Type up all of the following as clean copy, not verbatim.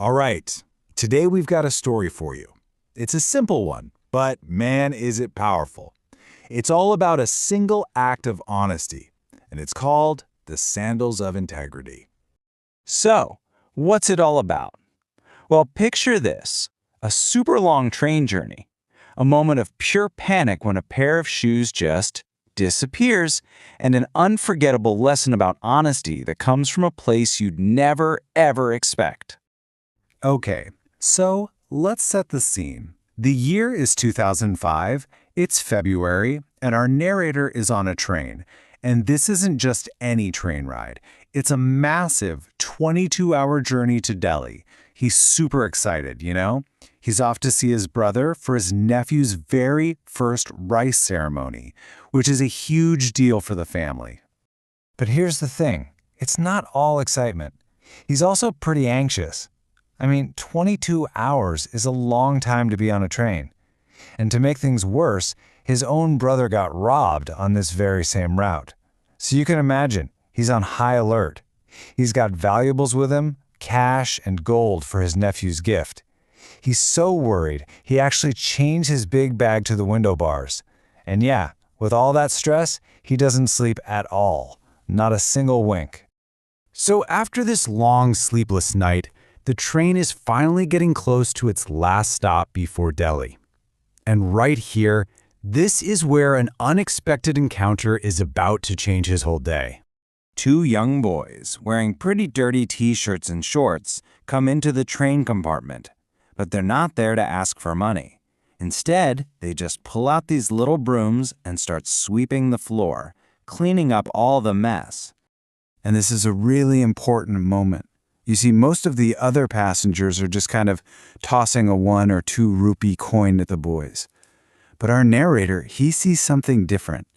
All right, today we've got a story for you. It's a simple one, but man, is it powerful. It's all about a single act of honesty, and it's called the Sandals of Integrity. So, what's it all about? Well, picture this, a super long train journey, a moment of pure panic when a pair of shoes just disappears, and an unforgettable lesson about honesty that comes from a place you'd never, ever expect. Okay, so let's set the scene. The year is 2005, it's February, and our narrator is on a train. And this isn't just any train ride. It's a massive 22-hour journey to Delhi. He's super excited, you know? He's off to see his brother for his nephew's very first rice ceremony, which is a huge deal for the family. But here's the thing, it's not all excitement. He's also pretty anxious. 22 hours is a long time to be on a train. And to make things worse, his own brother got robbed on this very same route. So you can imagine, he's on high alert. He's got valuables with him, cash and gold for his nephew's gift. He's so worried, he actually chains his big bag to the window bars. And yeah, with all that stress, he doesn't sleep at all. Not a single wink. So after this long sleepless night, the train is finally getting close to its last stop before Delhi. And right here, this is where an unexpected encounter is about to change his whole day. Two young boys, wearing pretty dirty t-shirts and shorts, come into the train compartment. But they're not there to ask for money. Instead, they just pull out these little brooms and start sweeping the floor, cleaning up all the mess. And this is a really important moment. You see, most of the other passengers are just kind of tossing a 1 or 2 rupee coin at the boys. But our narrator, he sees something different.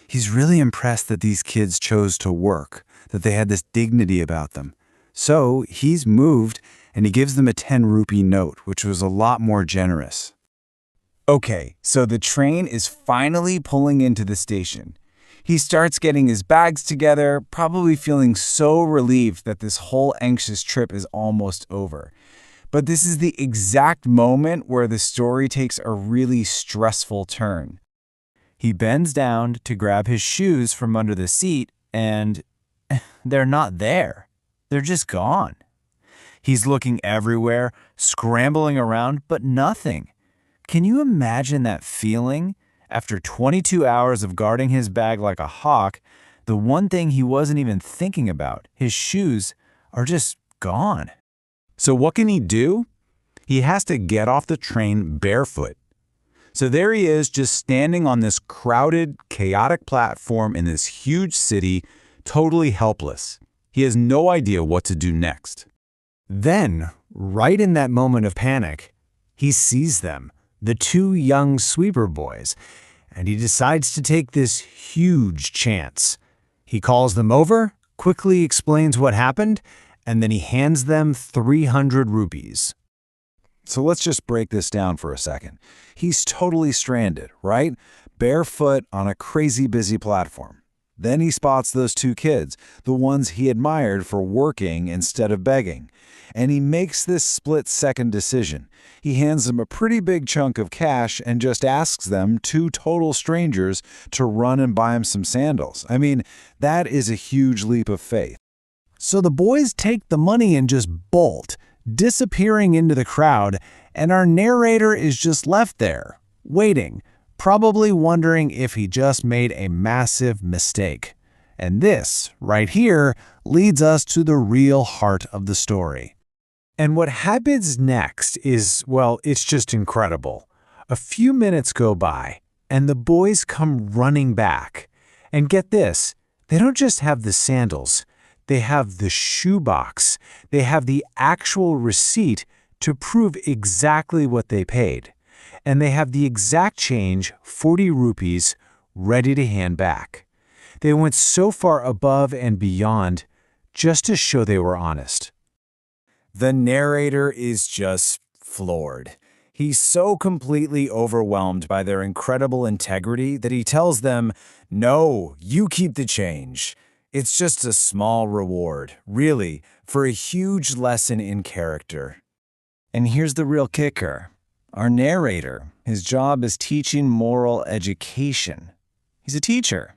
He's really impressed that these kids chose to work, that they had this dignity about them. So he's moved, and he gives them a 10 rupee note, which was a lot more generous. Okay, so the train is finally pulling into the station. He starts getting his bags together, probably feeling so relieved that this whole anxious trip is almost over. But this is the exact moment where the story takes a really stressful turn. He bends down to grab his shoes from under the seat, and they're not there. They're just gone. He's looking everywhere, scrambling around, but nothing. Can you imagine that feeling? After 22 hours of guarding his bag like a hawk, the one thing he wasn't even thinking about, his shoes, are just gone. So what can he do? He has to get off the train barefoot. So there he is, just standing on this crowded, chaotic platform in this huge city, totally helpless. He has no idea what to do next. Then, right in that moment of panic, he sees them, the two young sweeper boys, and he decides to take this huge chance. He calls them over, quickly explains what happened, and then he hands them 300 rupees. So let's just break this down for a second. He's totally stranded, right? Barefoot on a crazy busy platform. Then he spots those two kids, the ones he admired for working instead of begging. And he makes this split-second decision. He hands them a pretty big chunk of cash and just asks them, two total strangers, to run and buy him some sandals. That is a huge leap of faith. So the boys take the money and just bolt, disappearing into the crowd, and our narrator is just left there, waiting, probably wondering if he just made a massive mistake. And this, right here, leads us to the real heart of the story. And what happens next is, well, it's just incredible. A few minutes go by, and the boys come running back. And get this, they don't just have the sandals, they have the shoebox. They have the actual receipt to prove exactly what they paid. And they have the exact change, 40 rupees, ready to hand back. They went so far above and beyond just to show they were honest. The narrator is just floored. He's so completely overwhelmed by their incredible integrity that he tells them, "No, you keep the change. It's just a small reward, really, for a huge lesson in character." And here's the real kicker. Our narrator, his job is teaching moral education. He's a teacher.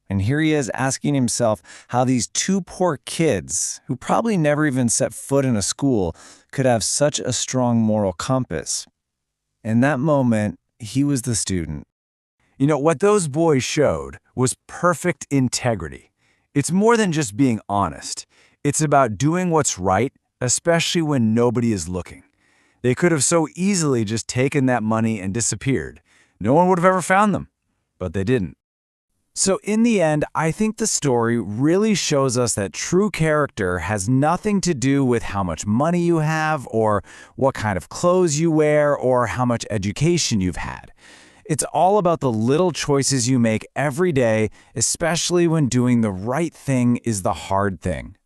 And here he is asking himself how these two poor kids, who probably never even set foot in a school, could have such a strong moral compass. In that moment, he was the student. You know, what those boys showed was perfect integrity. It's more than just being honest. It's about doing what's right, especially when nobody is looking. They could have so easily just taken that money and disappeared. No one would have ever found them, but they didn't. So in the end, I think the story really shows us that true character has nothing to do with how much money you have or what kind of clothes you wear or how much education you've had. It's all about the little choices you make every day, especially when doing the right thing is the hard thing.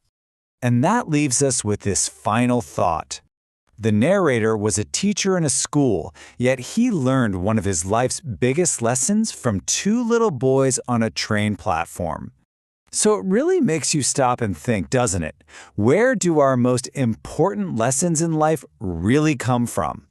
And that leaves us with this final thought. The narrator was a teacher in a school, yet he learned one of his life's biggest lessons from two little boys on a train platform. So it really makes you stop and think, doesn't it? Where do our most important lessons in life really come from?